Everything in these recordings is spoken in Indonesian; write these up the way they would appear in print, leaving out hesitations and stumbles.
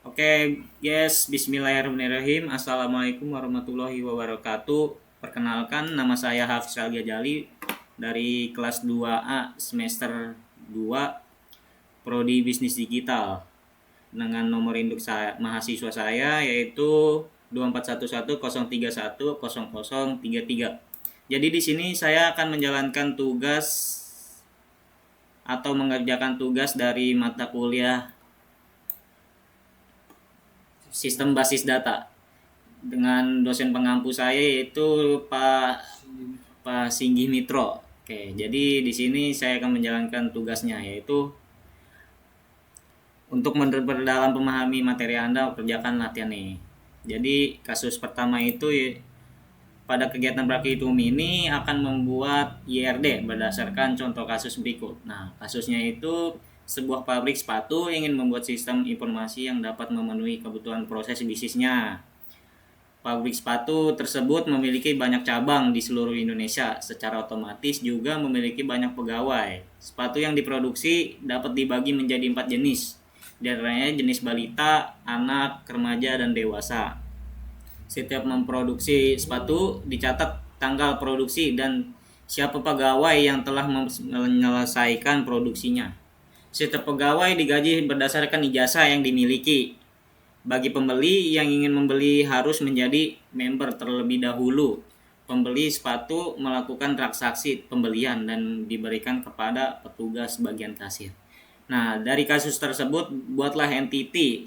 Oke, guys, Bismillahirrahmanirrahim. Assalamualaikum warahmatullahi wabarakatuh. Perkenalkan, nama saya Hafiz Al-Ghazali dari kelas 2A semester 2 Prodi Bisnis Digital. Dengan nomor induk saya, mahasiswa saya yaitu 241103100033. Jadi di sini saya akan menjalankan tugas atau mengerjakan tugas dari mata kuliah Sistem Basis Data dengan dosen pengampu saya yaitu Pak Singgih Mitro. Oke, jadi di sini saya akan menjalankan tugasnya yaitu untuk memperdalam memahami materi Anda, kerjakan latihan nih. Jadi kasus pertama itu pada kegiatan praktik umum ini akan membuat IRD berdasarkan contoh kasus berikut. Nah, kasusnya itu sebuah pabrik sepatu ingin membuat sistem informasi yang dapat memenuhi kebutuhan proses bisnisnya. Pabrik sepatu tersebut memiliki banyak cabang di seluruh Indonesia, secara otomatis juga memiliki banyak pegawai. Sepatu yang diproduksi dapat dibagi menjadi 4 jenis, diantaranya jenis balita, anak, remaja, dan dewasa. Setiap memproduksi sepatu dicatat tanggal produksi dan siapa pegawai yang telah menyelesaikan produksinya. Setiap pegawai digaji berdasarkan ijazah yang dimiliki. Bagi pembeli yang ingin membeli harus menjadi member terlebih dahulu. Pembeli sepatu melakukan transaksi pembelian dan diberikan kepada petugas bagian kasir. Nah, dari kasus tersebut buatlah entity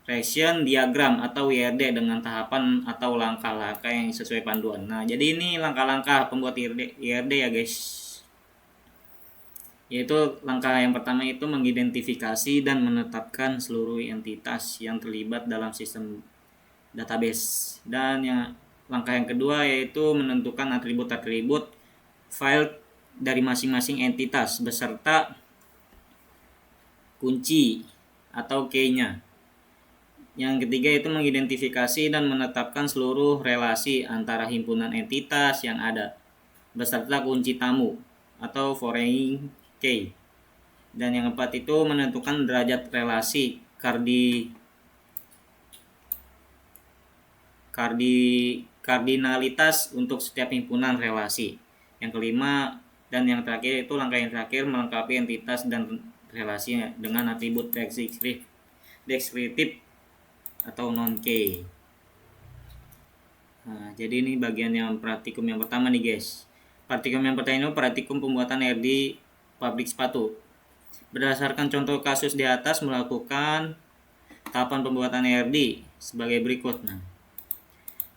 ration diagram atau WRD dengan tahapan atau langkah-langkah yang sesuai panduan. Nah, jadi ini langkah-langkah pembuat IRD ya, guys. Yaitu langkah yang pertama itu mengidentifikasi dan menetapkan seluruh entitas yang terlibat dalam sistem database. Dan langkah yang kedua yaitu menentukan atribut-atribut file dari masing-masing entitas beserta kunci atau key-nya. Yang ketiga itu mengidentifikasi dan menetapkan seluruh relasi antara himpunan entitas yang ada beserta kunci tamu atau foreign key. Dan yang keempat itu menentukan derajat relasi kardinalitas untuk setiap himpunan relasi. Yang kelima dan yang terakhir itu langkah yang terakhir melengkapi entitas dan relasinya dengan atribut deskriptif atau non-key. Nah, jadi ini bagian yang praktikum yang pertama nih, guys. Praktikum yang pertama itu praktikum pembuatan RD pabrik sepatu. Berdasarkan contoh kasus di atas melakukan tahapan pembuatan RD sebagai berikut. Nah,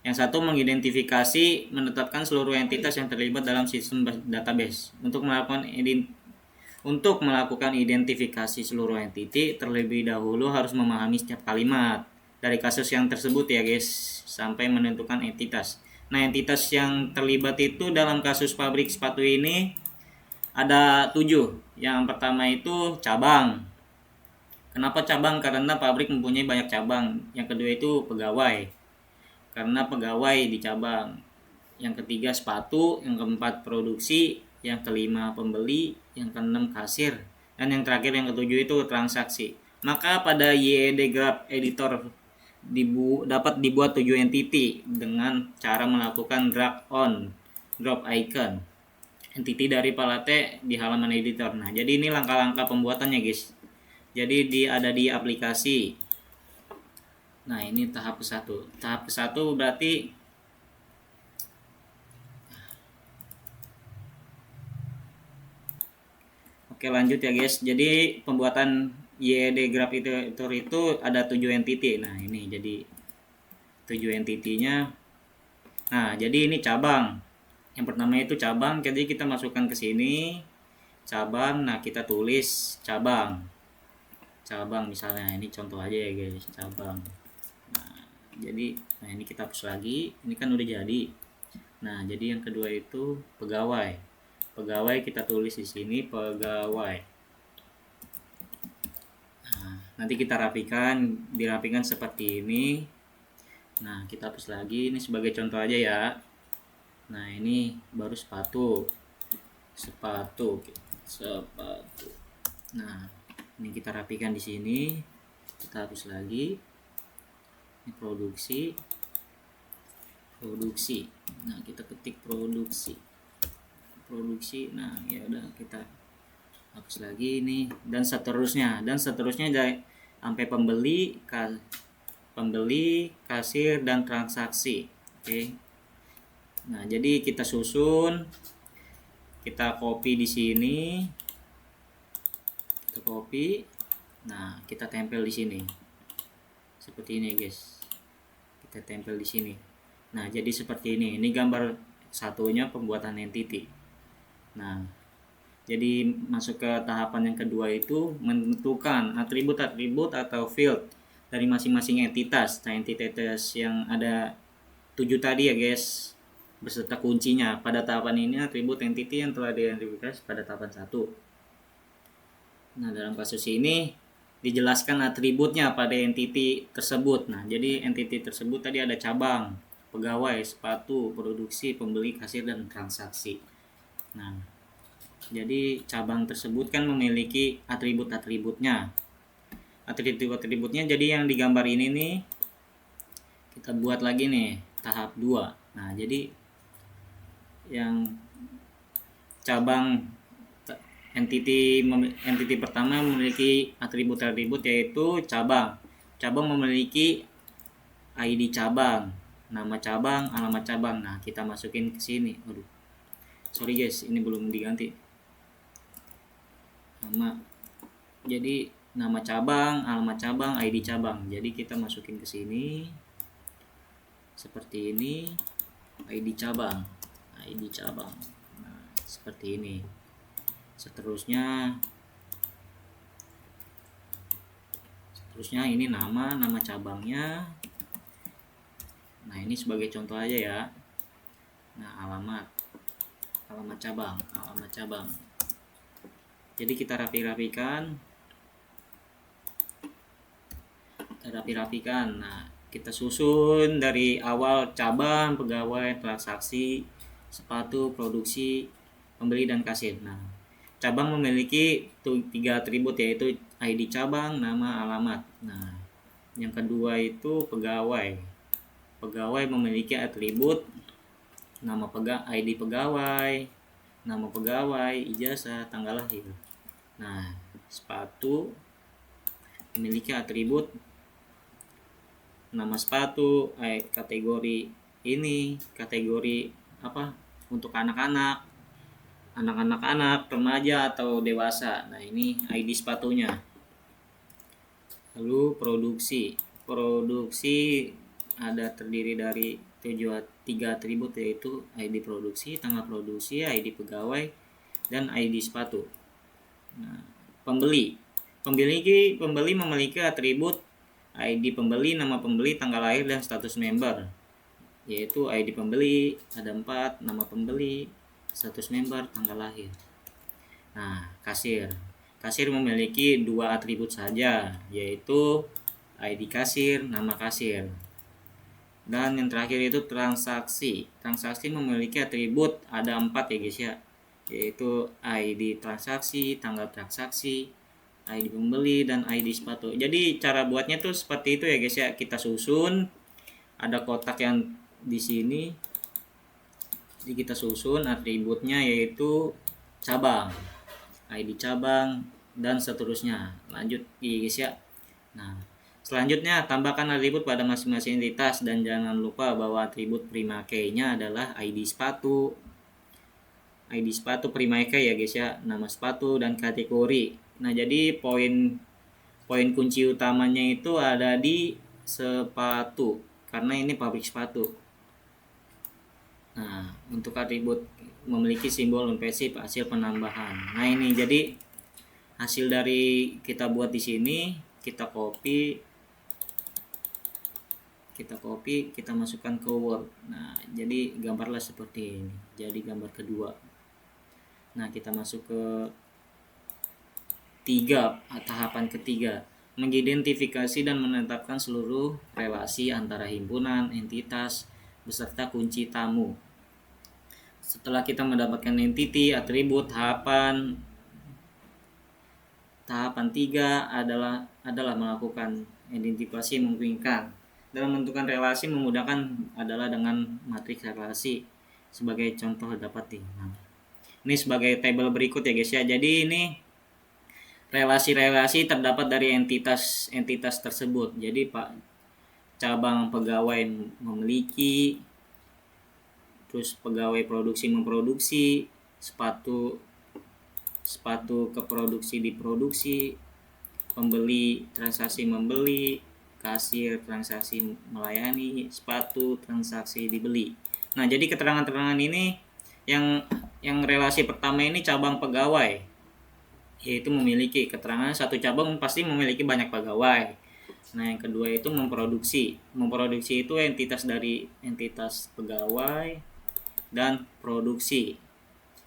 yang satu mengidentifikasi, menetapkan seluruh entitas yang terlibat dalam sistem database. Untuk melakukan identifikasi seluruh entiti, terlebih dahulu harus memahami setiap kalimat dari kasus yang tersebut ya, guys, sampai menentukan entitas. Nah, entitas yang terlibat itu dalam kasus pabrik sepatu ini ada 7. Yang pertama itu cabang. Kenapa cabang? Karena pabrik mempunyai banyak cabang. Yang kedua itu pegawai. Karena pegawai di cabang. Yang ketiga sepatu. Yang keempat produksi. Yang kelima pembeli. Yang keenam kasir. Dan yang terakhir yang ketujuh itu transaksi. Maka pada YED Graph Editor dapat dibuat 7 entity dengan cara melakukan drag on drop icon entity dari palette di halaman editor. Nah, jadi ini langkah-langkah pembuatannya, guys. Jadi ada di aplikasi. Nah, ini tahap ke-1. Tahap ke-1 berarti Oke, lanjut ya, guys. Jadi pembuatan YED Graph Editor itu ada 7 entity. Nah, ini jadi 7 entity-nya. Nah, jadi ini cabang. Yang pertama itu cabang, jadi kita masukkan ke sini cabang. Nah, kita tulis cabang misalnya, ini contoh aja ya, guys, cabang. Nah, jadi ini kita hapus lagi, ini kan udah jadi. Nah, jadi yang kedua itu pegawai kita tulis di sini pegawai. Nah, nanti kita dirapikan seperti ini. Nah, kita hapus lagi, ini sebagai contoh aja ya. Nah, ini baru sepatu. Nah, ini kita rapikan di sini. Kita hapus lagi. Ini produksi. Nah, kita ketik produksi. Nah, ya udah kita hapus lagi ini dan seterusnya sampai pembeli, kasir dan transaksi. Oke. Nah, jadi kita susun, kita copy di sini. Kita copy. Nah, kita tempel di sini. Seperti ini, guys. Kita tempel di sini. Nah, jadi seperti ini. Ini gambar satunya pembuatan entity. Nah, jadi masuk ke tahapan yang kedua itu menentukan atribut-atribut atau field dari masing-masing entitas. Nah, entitas yang ada 7 tadi ya, guys, beserta kuncinya. Pada tahapan ini atribut entity yang telah diidentifikasi pada tahapan 1. Nah, dalam kasus ini dijelaskan atributnya pada entity tersebut. Nah, jadi entity tersebut tadi ada cabang, pegawai, sepatu, produksi, pembeli, kasir, dan transaksi. Nah, jadi cabang tersebut kan memiliki atribut-atributnya. Atribut-atributnya jadi yang digambar ini nih, kita buat lagi nih tahap 2. Nah, jadi yang cabang entity pertama memiliki atribut-atribut yaitu cabang. Cabang memiliki ID cabang, nama cabang, alamat cabang. Nah, kita masukin ke sini. Aduh. Sorry guys, ini belum diganti. Jadi nama cabang, alamat cabang, ID cabang. Jadi kita masukin ke sini. Seperti ini. ID cabang. Nah, seperti ini. Seterusnya ini nama cabangnya. Nah, ini sebagai contoh aja ya. Nah, alamat cabang. Jadi kita rapi-rapikan. Nah, kita susun dari awal cabang, pegawai, transaksi, sepatu, produksi, pembeli, dan kasir. Nah, cabang memiliki 3 atribut yaitu ID cabang, nama, alamat. Nah, yang kedua itu pegawai. Pegawai memiliki atribut nama ID pegawai, nama pegawai, ijazah, tanggal lahir. Nah, sepatu memiliki atribut nama sepatu, kategori apa untuk anak-anak, remaja atau dewasa. Nah, ini ID sepatunya. Lalu produksi ada terdiri dari 3 atribut yaitu ID produksi, tanggal produksi, ID pegawai, dan ID sepatu. Nah, pembeli memiliki atribut ID pembeli, nama pembeli, tanggal lahir, dan status member. Yaitu ID pembeli ada 4, nama pembeli, status member, tanggal lahir. Nah, kasir memiliki 2 atribut saja, yaitu ID kasir, nama kasir. Dan yang terakhir itu transaksi memiliki atribut ada 4 ya guys ya, yaitu ID transaksi, tanggal transaksi, ID pembeli, dan ID sepatu. Jadi cara buatnya tuh seperti itu ya guys ya. Kita susun, ada kotak yang di sini. Jadi kita susun atributnya yaitu cabang, ID cabang, dan seterusnya. Lanjut guys ya. Nah, selanjutnya tambahkan atribut pada masing-masing entitas dan jangan lupa bahwa atribut prima key-nya adalah ID sepatu. ID sepatu prima key ya guys ya, nama sepatu dan kategori. Nah, jadi poin kunci utamanya itu ada di sepatu karena ini pabrik sepatu. Nah, untuk atribut memiliki simbol impresif hasil penambahan. Nah, ini jadi hasil dari kita buat di sini, kita copy, kita masukkan ke Word. Nah, jadi gambarlah seperti ini. Jadi gambar kedua. Nah, kita masuk ke tahapan ketiga, mengidentifikasi dan menetapkan seluruh relasi antara himpunan, entitas, beserta kunci tamu. Setelah kita mendapatkan entity, atribut, tahapan 3 adalah adalah melakukan identifikasi memungkinkan. Dalam menentukan relasi memudahkan adalah dengan matriks relasi. Sebagai contoh dapat di. Nah, ini sebagai tabel berikut ya guys ya. Jadi ini relasi-relasi terdapat dari entitas tersebut. Jadi Pak, cabang pegawai memiliki, terus pegawai produksi memproduksi, sepatu ke produksi diproduksi, pembeli transaksi membeli, kasir transaksi melayani, sepatu transaksi dibeli. Nah, jadi keterangan-keterangan ini yang relasi pertama ini cabang pegawai, yaitu memiliki keterangan satu cabang pasti memiliki banyak pegawai. Nah, yang kedua itu memproduksi. Memproduksi itu entitas pegawai dan produksi.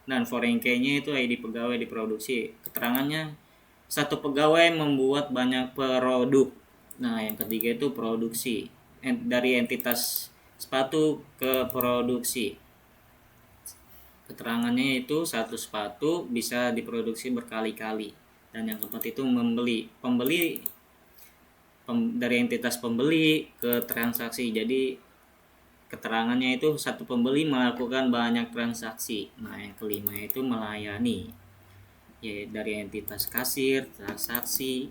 Dan foreign key-nya itu ID pegawai diproduksi. Keterangannya satu pegawai membuat banyak produk. Nah, yang ketiga itu produksi. Dari entitas sepatu ke produksi. Keterangannya itu satu sepatu bisa diproduksi berkali-kali. Dan yang keempat itu membeli. Dari entitas pembeli ke transaksi. Jadi keterangannya itu satu pembeli melakukan banyak transaksi. Nah, yang kelima itu melayani, ya dari entitas kasir, transaksi,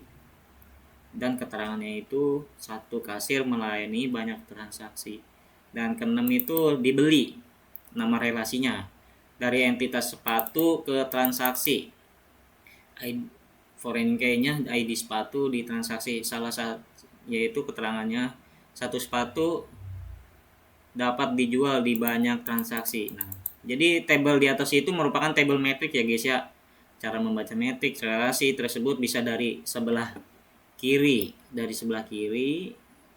dan keterangannya itu satu kasir melayani banyak transaksi. Dan keenam itu dibeli, nama relasinya dari entitas sepatu ke transaksi. Foreign key-nya ID sepatu di transaksi salah satu, yaitu keterangannya satu sepatu dapat dijual di banyak transaksi. Nah, jadi tabel di atas itu merupakan tabel metrik ya guys ya. Cara membaca metrik relasi tersebut bisa dari sebelah kiri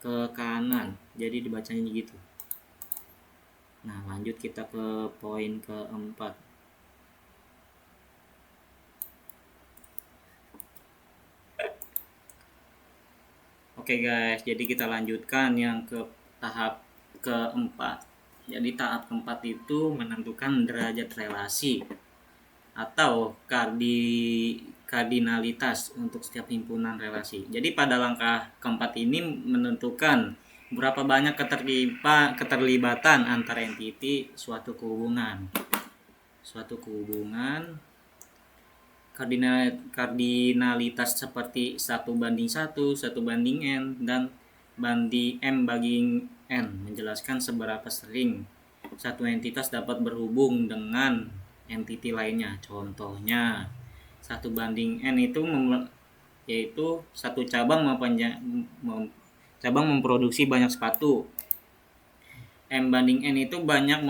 ke kanan. Jadi dibacanya gitu. Nah, lanjut kita ke poin keempat. Oke guys, jadi kita lanjutkan yang ke tahap keempat. Jadi tahap keempat itu menentukan derajat relasi atau kardinalitas untuk setiap himpunan relasi. Jadi pada langkah keempat ini menentukan berapa banyak keterlibatan antara entiti suatu kehubungan. Kardinalitas seperti 1:1, 1:n, dan banding M bagi N menjelaskan seberapa sering satu entitas dapat berhubung dengan entiti lainnya. Contohnya 1:n itu yaitu satu cabang memproduksi banyak sepatu. M/N itu banyak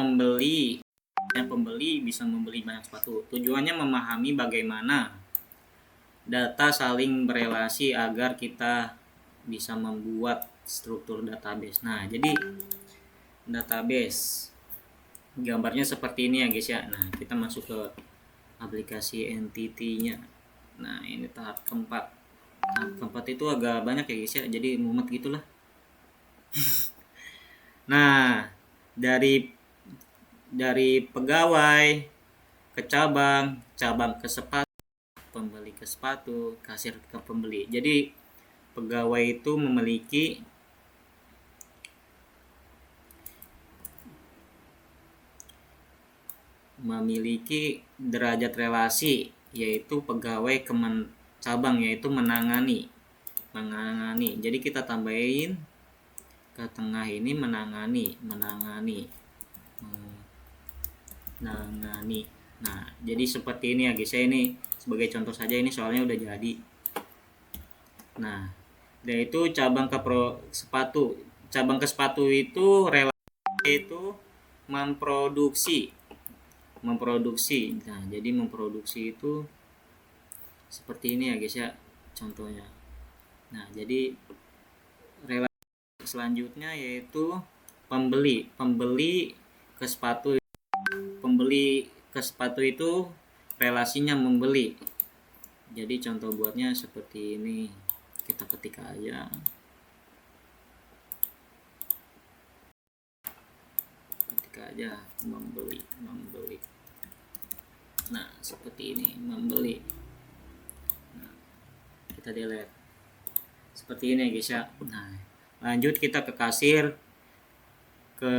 pembeli bisa membeli banyak sepatu. Tujuannya memahami bagaimana data saling berelasi agar kita bisa membuat struktur database. Nah, jadi database gambarnya seperti ini ya guys ya. Nah, kita masuk ke aplikasi entity-nya. Nah, ini tahap keempat. Tahap keempat itu agak banyak ya guys ya, jadi mumet gitulah. Nah, dari pegawai ke cabang ke sepatu, pembeli ke sepatu, kasir ke pembeli. Jadi pegawai itu memiliki derajat relasi, yaitu pegawai ke cabang, yaitu menangani. Jadi kita tambahin ke tengah ini menangani. Nah, jadi seperti ini ya guys ya. Ini sebagai contoh saja, ini soalnya udah jadi. Nah, yaitu cabang ke sepatu. Cabang ke sepatu itu relasi itu memproduksi. Nah, jadi memproduksi itu seperti ini ya guys ya contohnya. Nah, jadi relasi selanjutnya yaitu pembeli ke sepatu. Pembeli ke sepatu itu relasinya membeli. Jadi contoh buatnya seperti ini, kita ketik aja. Membeli. Nah, seperti ini, membeli. Nah, kita delete. Seperti ini guys ya. Nah, lanjut kita ke kasir, ke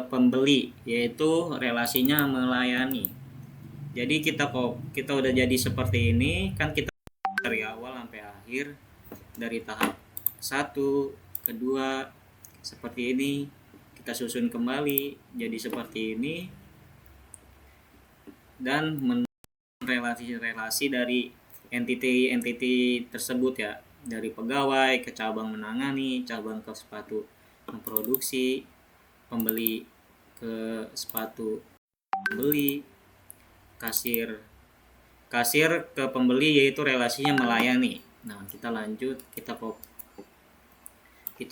pembeli, yaitu relasinya melayani. Jadi kita udah jadi seperti ini kan, kita dari awal sampai akhir, dari tahap 1, kedua, seperti ini, kita susun kembali jadi seperti ini, dan relasi-relasi dari entiti tersebut ya, dari pegawai ke cabang menangani, cabang ke sepatu memproduksi, pembeli ke sepatu pembeli, kasir ke pembeli, yaitu relasinya melayani. Nah, kita lanjut, kita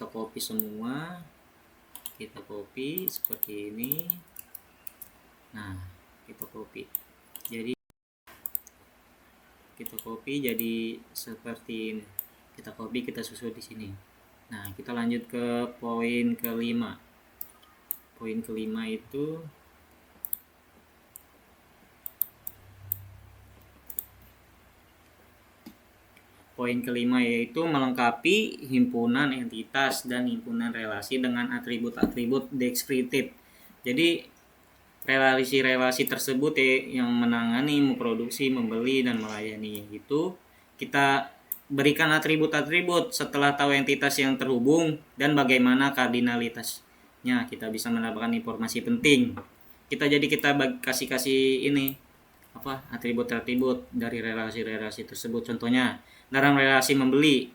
copy semua, kita copy seperti ini. Nah, kita copy jadi seperti ini. Kita copy, kita susun di sini. Nah, kita lanjut ke poin kelima. Poin kelima itu yaitu melengkapi himpunan entitas dan himpunan relasi dengan atribut-atribut deskriptif. Jadi relasi-relasi tersebut yang menangani, memproduksi, membeli, dan melayani itu kita berikan atribut-atribut setelah tahu entitas yang terhubung dan bagaimana kardinalitasnya. Kita bisa mendapatkan informasi penting. Kita kasih ini atribut-atribut dari relasi-relasi tersebut. Contohnya dalam relasi membeli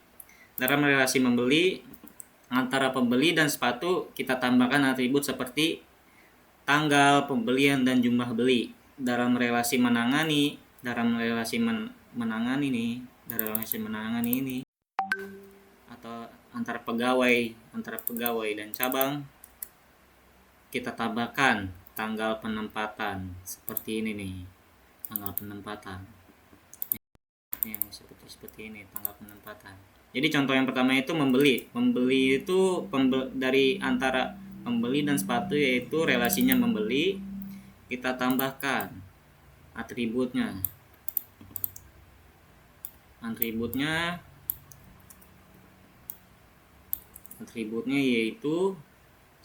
antara pembeli dan sepatu, kita tambahkan atribut seperti tanggal pembelian dan jumlah beli. Dalam relasi menangani ini, atau antara pegawai dan cabang, kita tambahkan tanggal penempatan seperti ini nih, tanggal penempatan yang seperti ini, tanggal penempatan. Jadi contoh yang pertama itu membeli itu dari antara pembeli dan sepatu, yaitu relasinya membeli, kita tambahkan atributnya yaitu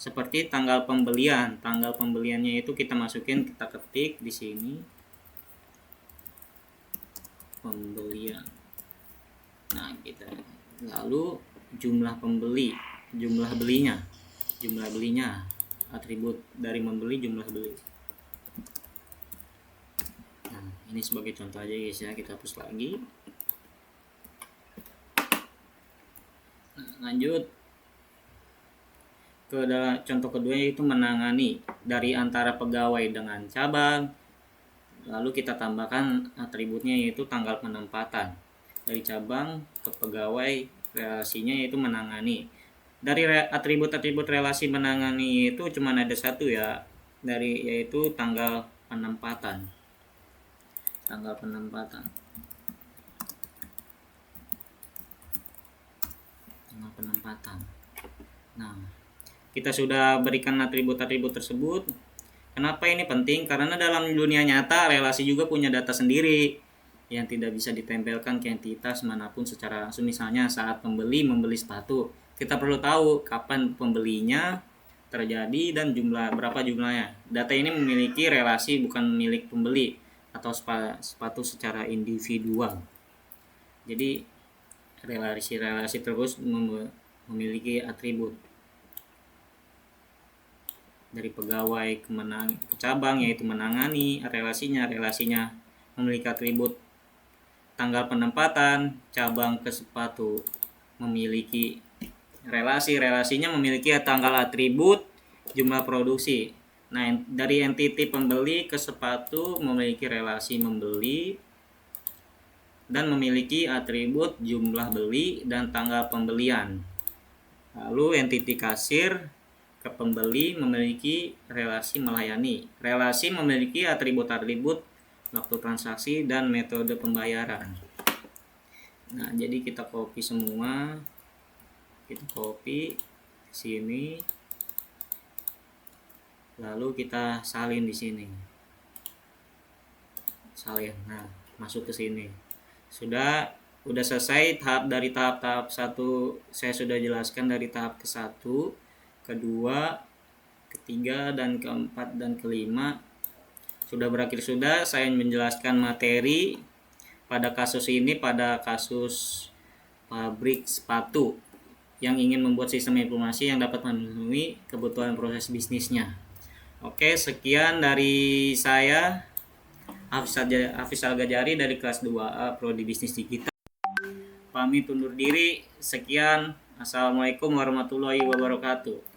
seperti tanggal pembeliannya itu kita ketik di sini, pembelian. Nah, lalu jumlah belinya, atribut dari membeli, jumlah beli. Nah, ini sebagai contoh aja guys ya, kita hapus lagi. Nah, lanjut ke contoh kedua, yaitu menangani dari antara pegawai dengan cabang. Lalu kita tambahkan atributnya, yaitu tanggal penempatan. Dari cabang ke pegawai, relasinya yaitu menangani. Dari atribut-atribut relasi menangani itu cuma ada satu ya, yaitu tanggal penempatan. Nah, kita sudah berikan atribut-atribut tersebut. Kenapa ini penting? Karena dalam dunia nyata relasi juga punya data sendiri yang tidak bisa ditempelkan ke entitas manapun secara langsung. Misalnya saat pembeli membeli sepatu, kita perlu tahu kapan pembelinya terjadi dan berapa jumlahnya. Data ini memiliki relasi, bukan milik pembeli atau sepatu secara individual. Jadi relasi terus memiliki atribut. Dari pegawai ke cabang, yaitu menangani, relasinya memiliki atribut tanggal penempatan. Cabang ke sepatu memiliki relasinya memiliki tanggal atribut jumlah produksi. Nah, dari entiti pembeli ke sepatu memiliki relasi membeli dan memiliki atribut jumlah beli dan tanggal pembelian. Lalu entiti kasir ke pembeli memiliki relasi melayani. Relasi memiliki atribut-atribut waktu transaksi dan metode pembayaran. Nah, jadi kita copy semua. Kita copy sini. Lalu kita salin di sini. Nah, masuk ke sini. Sudah Udah selesai dari tahap satu, saya sudah jelaskan dari tahap ke satu, kedua, ketiga, dan keempat, dan kelima sudah berakhir. Sudah saya menjelaskan materi pada kasus ini, pada kasus pabrik sepatu yang ingin membuat sistem informasi yang dapat memenuhi kebutuhan proses bisnisnya. Oke, sekian dari saya, Hafiz Al-Ghajari dari kelas 2A Prodi Bisnis Digital. Pamit undur diri. Sekian. Assalamualaikum warahmatullahi wabarakatuh.